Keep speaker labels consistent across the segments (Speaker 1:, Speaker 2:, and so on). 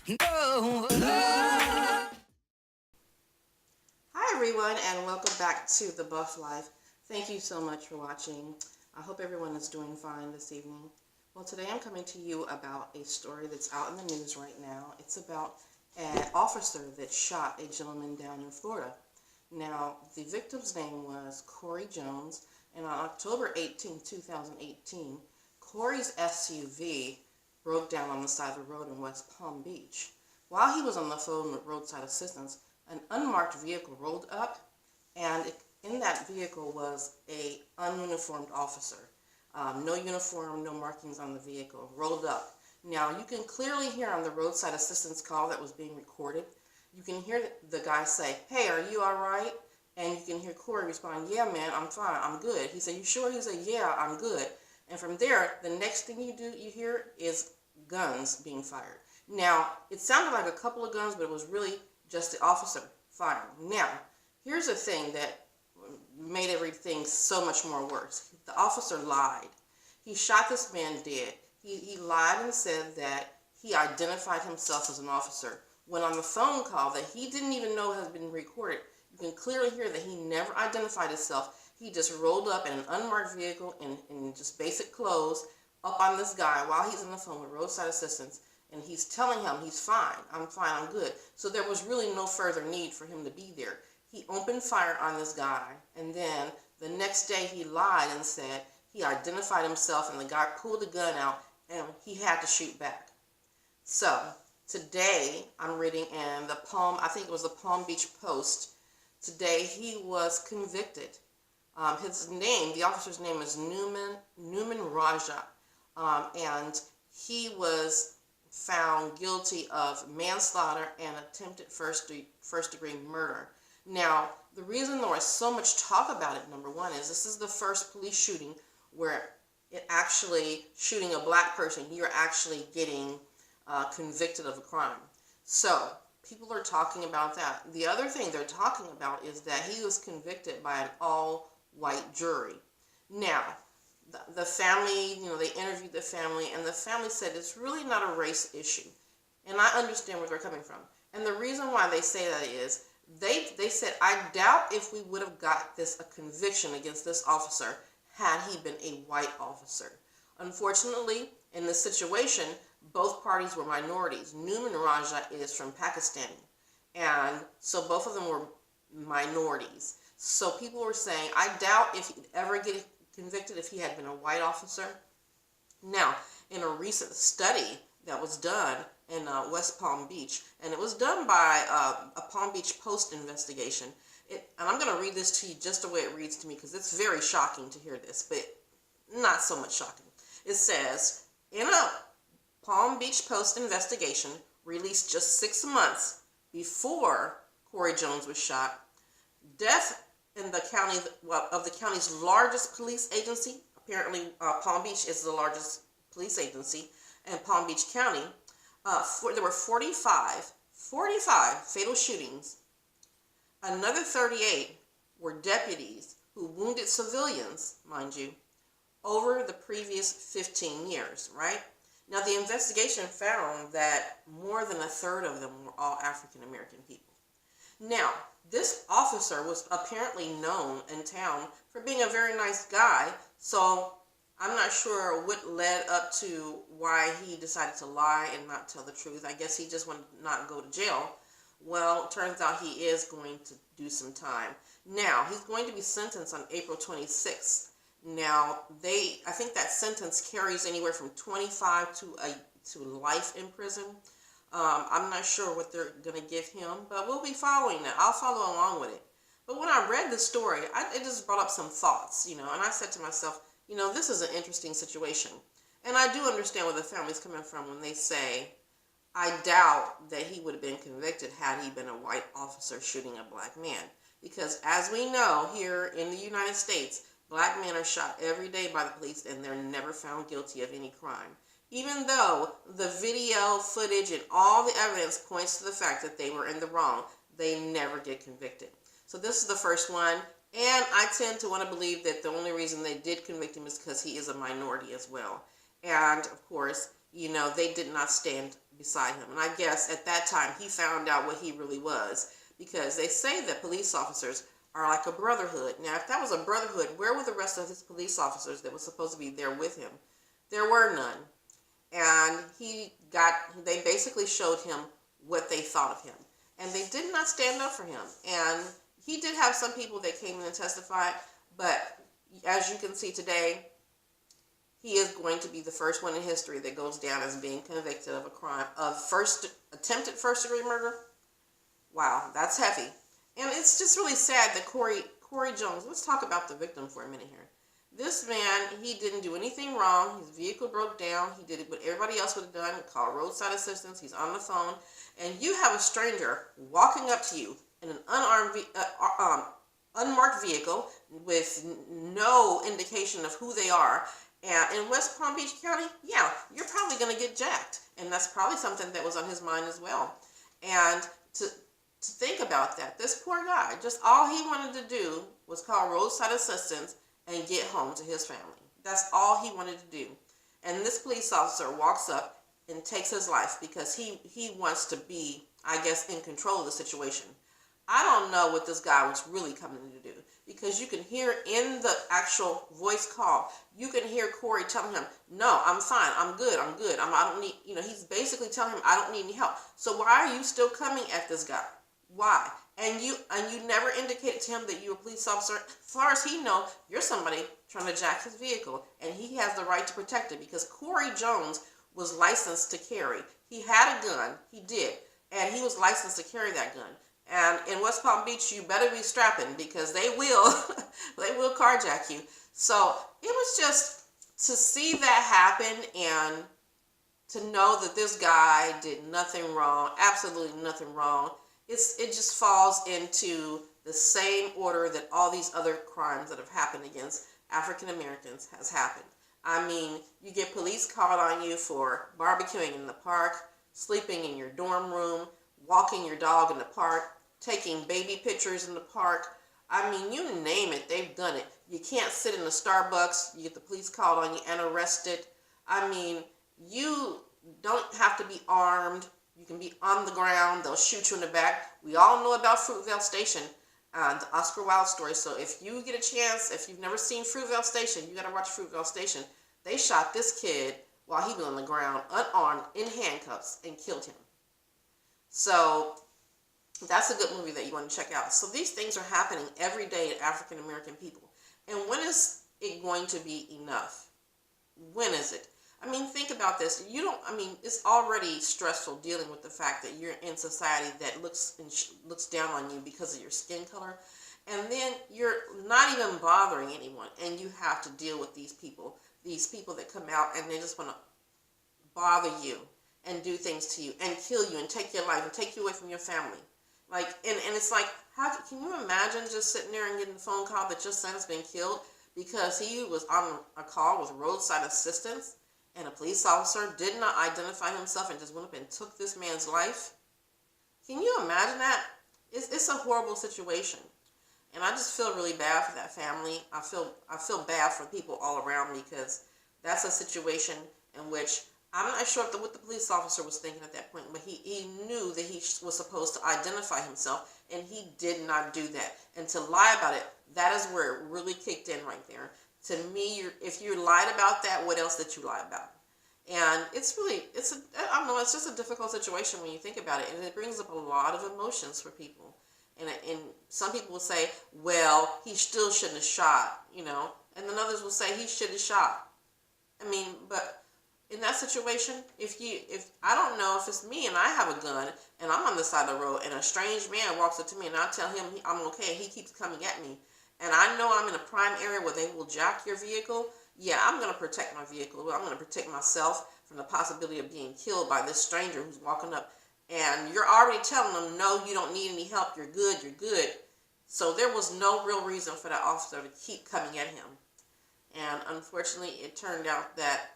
Speaker 1: No.
Speaker 2: Hi everyone, and welcome back to The Buff Life. Thank you so much for watching. I hope everyone is doing fine this evening. Well, today I'm coming to you about a story that's out in the news right now. It's about an officer that shot a gentleman down in Florida. Now, the victim's name was Corey Jones, and on October 18, 2018, Corey's SUV broke down on the side of the road in West Palm Beach. While he was on the phone with roadside assistance, an unmarked vehicle rolled up, and in that vehicle was a ununiformed officer. No uniform, no markings on the vehicle, rolled up. Now, you can clearly hear on the roadside assistance call that was being recorded, you can hear the guy say, "Hey, are you all right?" And you can hear Corey respond, "Yeah, man, I'm fine, I'm good." He said, "You sure?" He said, "Yeah, I'm good." And from there, the next thing you hear is guns being fired. Now, it sounded like a couple of guns, but it was really just the officer firing. Now, here's the thing that made everything so much more worse. The officer lied. He shot this man dead. He lied and said that he identified himself as an officer, when on the phone call that he didn't even know has been recorded, you can clearly hear that he never identified himself. He just rolled up in an unmarked vehicle in just basic clothes up on this guy while he's on the phone with roadside assistance, and he's telling him he's fine, I'm good. So there was really no further need for him to be there. He opened fire on this guy, and then the next day he lied and said he identified himself, and the guy pulled the gun out and he had to shoot back. So today I'm reading in I think it was the Palm Beach Post. Today he was convicted. The officer's name is Nouman Raja, and he was found guilty of manslaughter and attempted first degree murder. Now, the reason there was so much talk about it, number one, is this is the first police shooting where shooting a black person, you're actually getting convicted of a crime. So people are talking about that. The other thing they're talking about is that he was convicted by an all-white jury. Now, the family, they interviewed the family, and the family said it's really not a race issue. And I understand where they're coming from. And the reason why they say that is they said, I doubt if we would have got a conviction against this officer had he been a white officer. Unfortunately, in this situation, both parties were minorities. Nouman Raja is from Pakistan, and so both of them were minorities. So people were saying, I doubt if he'd ever get convicted if he had been a white officer. Now, in a recent study that was done in West Palm Beach, and it was done by a Palm Beach Post investigation, and I'm going to read this to you just the way it reads to me, because it's very shocking to hear this, but not so much shocking. It says, in a Palm Beach Post investigation released just 6 months before Corey Jones was shot, death in the county, of the county's largest police agency, apparently Palm Beach is the largest police agency in Palm Beach County, there were 45 fatal shootings. Another 38 were deputies who wounded civilians, mind you, over the previous 15 years, right? Now, the investigation found that more than a third of them were all African American people. Now, this officer was apparently known in town for being a very nice guy, so I'm not sure what led up to why he decided to lie and not tell the truth. I guess he just wanted to not go to jail. Well, it turns out he is going to do some time. Now, he's going to be sentenced on April 26th. Now, I think that sentence carries anywhere from 25 to life in prison. I'm not sure what they're going to give him, but we'll be following that. I'll follow along with it. But when I read the story, it just brought up some thoughts, and I said to myself, this is an interesting situation. And I do understand where the family's coming from when they say, I doubt that he would have been convicted had he been a white officer shooting a black man. Because as we know, here in the United States, black men are shot every day by the police and they're never found guilty of any crime. Even though the video footage and all the evidence points to the fact that they were in the wrong, they never get convicted. So this is the first one, and I tend to want to believe that the only reason they did convict him is because he is a minority as well. And of course, you know, they did not stand beside him. And I guess at that time he found out what he really was, because they say that police officers are like a brotherhood. Now, if that was a brotherhood, where were the rest of his police officers that were supposed to be there with him? There were none. And they basically showed him what they thought of him. And they did not stand up for him. And he did have some people that came in and testified, but as you can see today, he is going to be the first one in history that goes down as being convicted of a crime of attempted first-degree murder. Wow, that's heavy. And it's just really sad that Corey Jones, let's talk about the victim for a minute here. This man, he didn't do anything wrong. His vehicle broke down. He did what everybody else would have done, called roadside assistance. He's on the phone. And you have a stranger walking up to you in an unmarked vehicle with no indication of who they are. And in West Palm Beach County, yeah, you're probably going to get jacked. And that's probably something that was on his mind as well. And to think about that, this poor guy, just all he wanted to do was call roadside assistance and get home to his family. That's all he wanted to do. And this police officer walks up and takes his life because he wants to be, I guess, in control of the situation. I don't know what this guy was really coming to do, because you can hear in the actual voice call, you can hear Corey telling him, no, I'm fine, I'm good, I don't need, he's basically telling him, I don't need any help. So why are you still coming at this guy? Why? And you never indicated to him that you're a police officer. As far as he knows, you're somebody trying to jack his vehicle, and he has the right to protect it, because Corey Jones was licensed to carry. He had a gun, he did, and he was licensed to carry that gun. And in West Palm Beach, you better be strapping, because they will carjack you. So it was just to see that happen and to know that this guy did nothing wrong, absolutely nothing wrong. It just falls into the same order that all these other crimes that have happened against African Americans has happened. I mean, you get police called on you for barbecuing in the park, sleeping in your dorm room, walking your dog in the park, taking baby pictures in the park. I mean, you name it, they've done it. You can't sit in the Starbucks, you get the police called on you and arrested. I mean, you don't have to be armed. You can be on the ground. They'll shoot you in the back. We all know about Fruitvale Station, the Oscar Wilde story. So if you get a chance, if you've never seen Fruitvale Station, you got to watch Fruitvale Station. They shot this kid while he was on the ground, unarmed, in handcuffs, and killed him. So that's a good movie that you want to check out. So these things are happening every day to African American people. And when is it going to be enough? When is it? I mean, think about this. It's already stressful dealing with the fact that you're in society that looks down on you because of your skin color. And then you're not even bothering anyone. And you have to deal with these people that come out and they just want to bother you and do things to you and kill you and take your life and take you away from your family. Like, and it's like, can you imagine just sitting there and getting a phone call that your son's been killed because he was on a call with roadside assistance? And a police officer did not identify himself and just went up and took this man's life? Can you imagine that? It's a horrible situation. And I just feel really bad for that family. I feel bad for people all around me, because that's a situation in which I'm not sure what the police officer was thinking at that point, but he knew that he was supposed to identify himself, and he did not do that. And to lie about it, that is where it really kicked in right there. To me, if you lied about that, what else did you lie about? And it's just a difficult situation when you think about it. And it brings up a lot of emotions for people. And some people will say, well, he still shouldn't have shot, And then others will say he should have shot. I mean, but in that situation, if I don't know, if it's me and I have a gun and I'm on the side of the road and a strange man walks up to me and I tell him I'm okay and he keeps coming at me, and I know I'm in a prime area where they will jack your vehicle, yeah, I'm going to protect my vehicle. I'm going to protect myself from the possibility of being killed by this stranger who's walking up. And you're already telling them, no, you don't need any help. You're good. You're good. So there was no real reason for that officer to keep coming at him. And unfortunately, it turned out that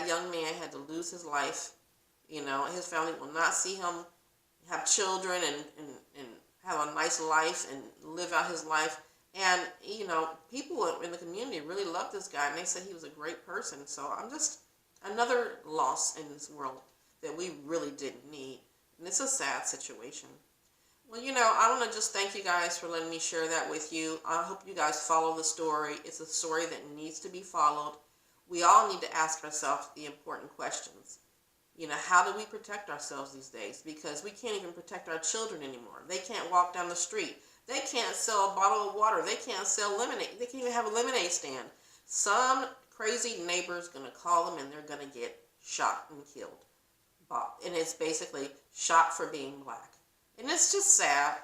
Speaker 2: young man had to lose his life. His family will not see him have children and have a nice life and live out his life. And, people in the community really loved this guy, and they said he was a great person. So I'm just Another loss in this world that we really didn't need. And it's a sad situation. Well, I want to just thank you guys for letting me share that with you. I hope you guys follow the story. It's a story that needs to be followed. We all need to ask ourselves the important questions. How do we protect ourselves these days? Because we can't even protect our children anymore. They can't walk down the street. They can't sell a bottle of water. They can't sell lemonade. They can't even have a lemonade stand. Some crazy neighbor's going to call them and they're going to get shot and killed. And it's basically shot for being black. And it's just sad.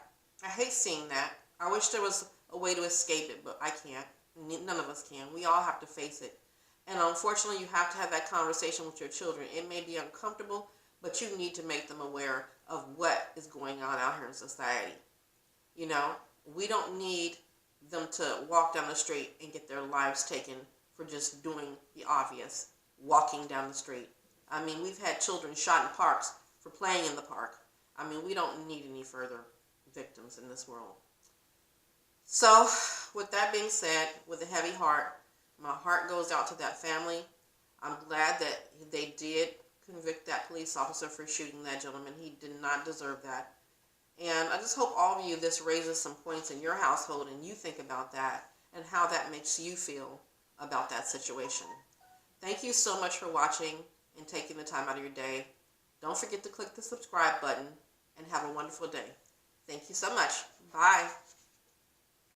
Speaker 2: I hate seeing that. I wish there was a way to escape it, but I can't. None of us can. We all have to face it. And unfortunately, you have to have that conversation with your children. It may be uncomfortable, but you need to make them aware of what is going on out here in society. We don't need them to walk down the street and get their lives taken for just doing the obvious, walking down the street. I mean, we've had children shot in parks for playing in the park. I mean, we don't need any further victims in this world. So, with that being said, with a heavy heart, my heart goes out to that family. I'm glad that they did convict that police officer for shooting that gentleman. He did not deserve that. And I just hope all of you, this raises some points in your household and you think about that and how that makes you feel about that situation. Thank you so much for watching and taking the time out of your day. Don't forget to click the subscribe button and have a wonderful day. Thank you so much. Bye.